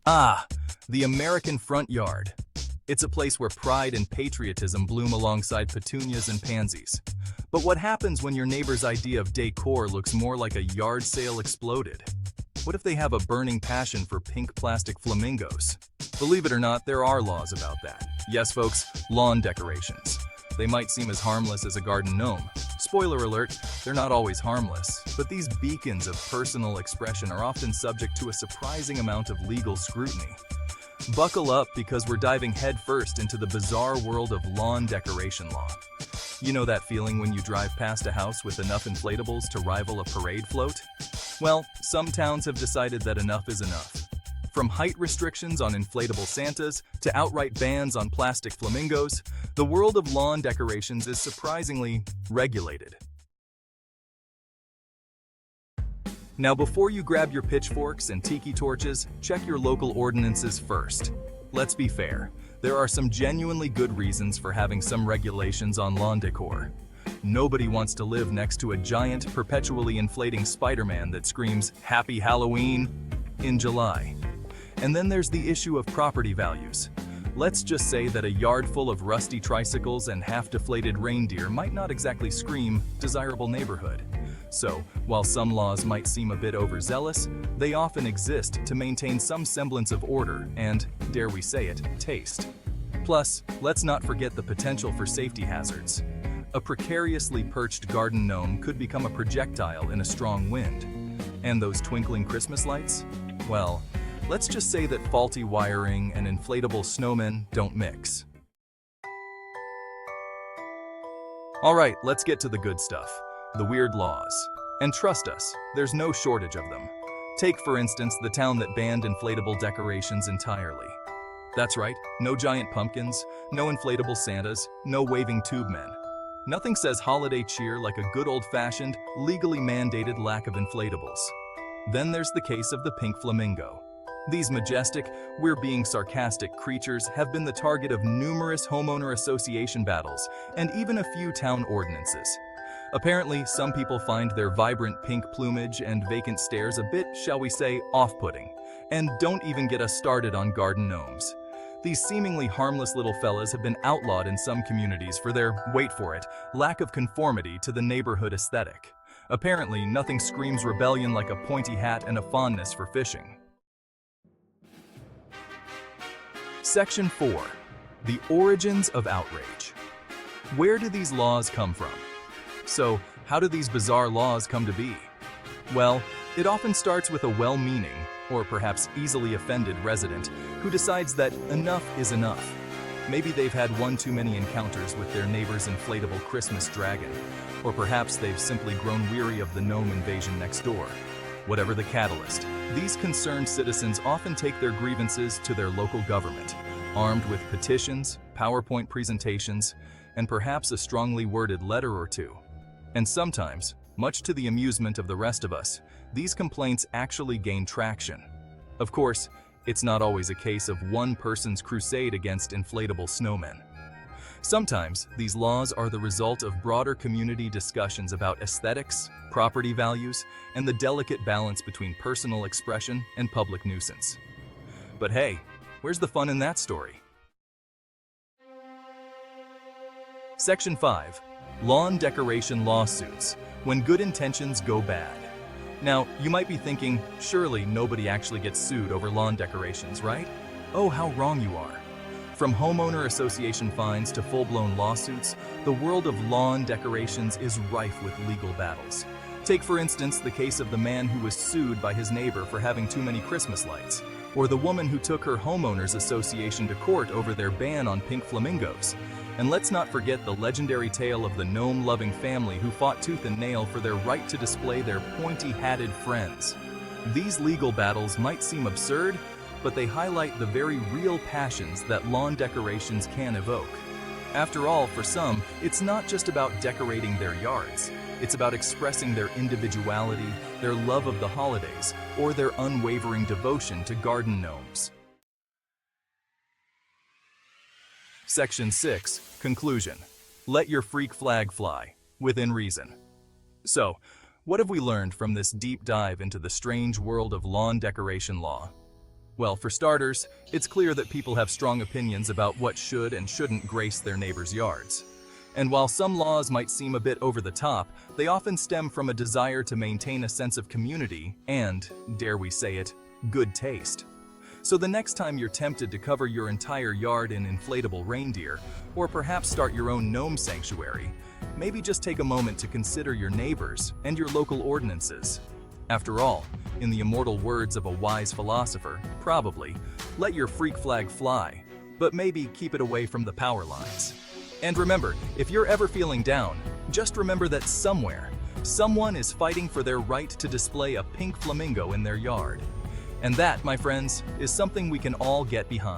Ah, the American front yard. It's a place where pride and patriotism bloom alongside petunias and pansies. But what happens when your neighbor's idea of decor looks more like a yard sale exploded? What if they have a burning passion for pink plastic flamingos? Believe it or not, there are laws about that. Yes, folks, lawn decorations. They might seem as harmless as a garden gnome. Spoiler alert, they're not always harmless, but these beacons of personal expression are often subject to a surprising amount of legal scrutiny. Buckle up because we're diving headfirst into the bizarre world of lawn decoration law. You know that feeling when you drive past a house with enough inflatables to rival a parade float? Well, some towns have decided that enough is enough. From height restrictions on inflatable Santas to outright bans on plastic flamingos, the world of lawn decorations is surprisingly regulated. Now, before you grab your pitchforks and tiki torches, check your local ordinances first. Let's be fair, there are some genuinely good reasons for having some regulations on lawn decor. Nobody wants to live next to a giant, perpetually inflating Spider-Man that screams, "Happy Halloween!" in July. And then there's the issue of property values. Let's just say that a yard full of rusty tricycles and half-deflated reindeer might not exactly scream desirable neighborhood. So, while some laws might seem a bit overzealous, they often exist to maintain some semblance of order and, dare we say it, taste. Plus, let's not forget the potential for safety hazards. A precariously perched garden gnome could become a projectile in a strong wind. And those twinkling Christmas lights? Well, let's just say that faulty wiring and inflatable snowmen don't mix. Alright, let's get to the good stuff. The weird laws. And trust us, there's no shortage of them. Take, for instance, the town that banned inflatable decorations entirely. That's right, no giant pumpkins, no inflatable Santas, no waving tube men. Nothing says holiday cheer like a good old-fashioned, legally mandated lack of inflatables. Then there's the case of the pink flamingo. These majestic, we're being sarcastic creatures have been the target of numerous homeowner association battles and even a few town ordinances. Apparently, some people find their vibrant pink plumage and vacant stares a bit, shall we say, off-putting. And don't even get us started on garden gnomes. These seemingly harmless little fellas have been outlawed in some communities for their, wait for it, lack of conformity to the neighborhood aesthetic. Apparently, nothing screams rebellion like a pointy hat and a fondness for fishing. Section 4. The origins of outrage. Where do these laws come from? So, how do these bizarre laws come to be? Well, it often starts with a well-meaning, or perhaps easily offended resident who decides that enough is enough. Maybe they've had one too many encounters with their neighbor's inflatable Christmas dragon, or perhaps they've simply grown weary of the gnome invasion next door. Whatever the catalyst, these concerned citizens often take their grievances to their local government, armed with petitions, PowerPoint presentations, and perhaps a strongly worded letter or two. And sometimes, much to the amusement of the rest of us, these complaints actually gain traction. Of course, it's not always a case of one person's crusade against inflatable snowmen. Sometimes, these laws are the result of broader community discussions about aesthetics, property values, and the delicate balance between personal expression and public nuisance. But hey, where's the fun in that story? Section 5. Lawn decoration lawsuits, when good intentions go bad. Now, you might be thinking, surely nobody actually gets sued over lawn decorations, right? Oh, how wrong you are. From homeowner association fines to full-blown lawsuits, the world of lawn decorations is rife with legal battles. Take, for instance, the case of the man who was sued by his neighbor for having too many Christmas lights, or the woman who took her homeowners association to court over their ban on pink flamingos. And let's not forget the legendary tale of the gnome-loving family who fought tooth and nail for their right to display their pointy-hatted friends. These legal battles might seem absurd, but they highlight the very real passions that lawn decorations can evoke. After all, for some, it's not just about decorating their yards. It's about expressing their individuality, their love of the holidays, or their unwavering devotion to garden gnomes. Section 6. Conclusion. Let your freak flag fly, within reason. So, what have we learned from this deep dive into the strange world of lawn decoration law? Well, for starters, it's clear that people have strong opinions about what should and shouldn't grace their neighbors' yards. And while some laws might seem a bit over the top, they often stem from a desire to maintain a sense of community and, dare we say it, good taste. So the next time you're tempted to cover your entire yard in inflatable reindeer, or perhaps start your own gnome sanctuary, maybe just take a moment to consider your neighbors and your local ordinances. After all, in the immortal words of a wise philosopher, probably, let your freak flag fly, but maybe keep it away from the power lines. And remember, if you're ever feeling down, just remember that somewhere, someone is fighting for their right to display a pink flamingo in their yard. And that, my friends, is something we can all get behind.